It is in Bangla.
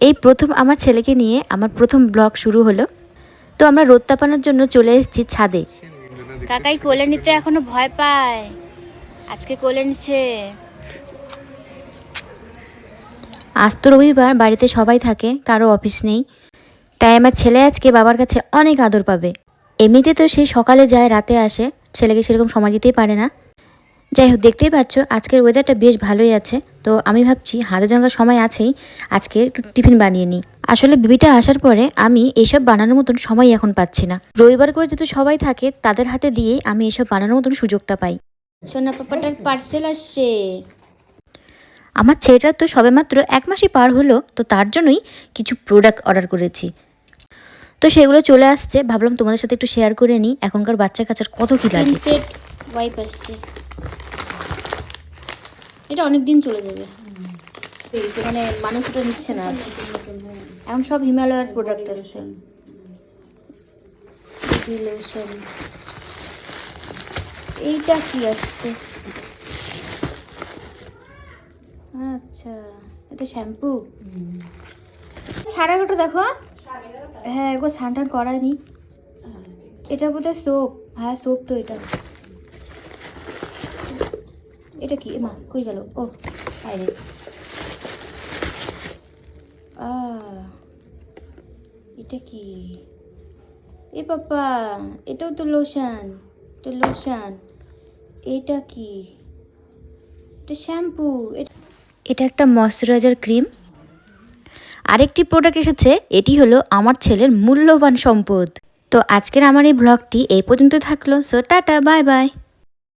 এই প্রথম আমার ছেলেকে নিয়ে আমার প্রথম ব্লগ শুরু হলো। তো আমরা রোদ তাপানোর জন্য চলে এসেছি ছাদে। কাকাই কোলে নিতে এখনো ভয় পায়, আজকে কোলে নিচ্ছে। আজ তো রবিবার, বাড়িতে সবাই থাকে, কারো অফিস নেই, তাই আমার ছেলে আজকে বাবার কাছে অনেক আদর পাবে। এমনিতে তো সে সকালে যায়, রাতে আসে, ছেলেকে সেরকম সময় দিতেই পারে না। যাই হোক, দেখতেই পাচ্ছ আজকের ওয়েদারটা বেশ ভালোই আছে। তো আমি ভাবছি হাতে জাঙ্গার সময় আছেই, আজকে একটু টিফিন বানিয়ে নিই। আসলে বেবিটা আসার পরে আমি এসব বানানোর মতন সময় এখন পাচ্ছি না। রবিবার করে যেহেতু সবাই থাকে, তাদের হাতে দিয়েই আমি এসব বানানোর মতন সুযোগটা পাই। সোনা পাপাটার পার্সেল আসছে। আমার ছেলেটার তো সবেমাত্র 1 মাসই পার হলো, তো তার জন্যই কিছু প্রোডাক্ট অর্ডার করেছি। তো সেগুলো চলে আসছে, ভাবলাম তোমাদের সাথে একটু শেয়ার করে নিই এখনকার বাচ্চা কাচ্চার কত কি লাগে। সেট ওয়াইপ আসছে, এটা অনেক দিন চলে যাবে, মানে মানুষ এটা নিচ্ছে না। এখন সব হিমালয়ার প্রোডাক্ট আসছে। লোশন, এইটা কি আসছে? আচ্ছা, এটা শ্যাম্পু। 11:30 দেখো। হ্যাঁ, একবার স্নান টান করায়নি। এটা বোধহয় সোপ। হ্যাঁ, সোপ তো এটা। এটা কি মা, কই গেল? ও বাইরে। এটা কি? এ পাপা, এটাও তো লোশন। এটা লোশন। এটা কি? এটা শ্যাম্পু। এটা একটা ময়শ্চারাইজার ক্রিম। আরেকটি প্রোডাক্ট এসেছে, এটি হলো আমার ছেলের মূল্যবান সম্পদ। তো আজকের আমার এই ব্লগটি এই পর্যন্ত থাকলো। So tata, bye bye.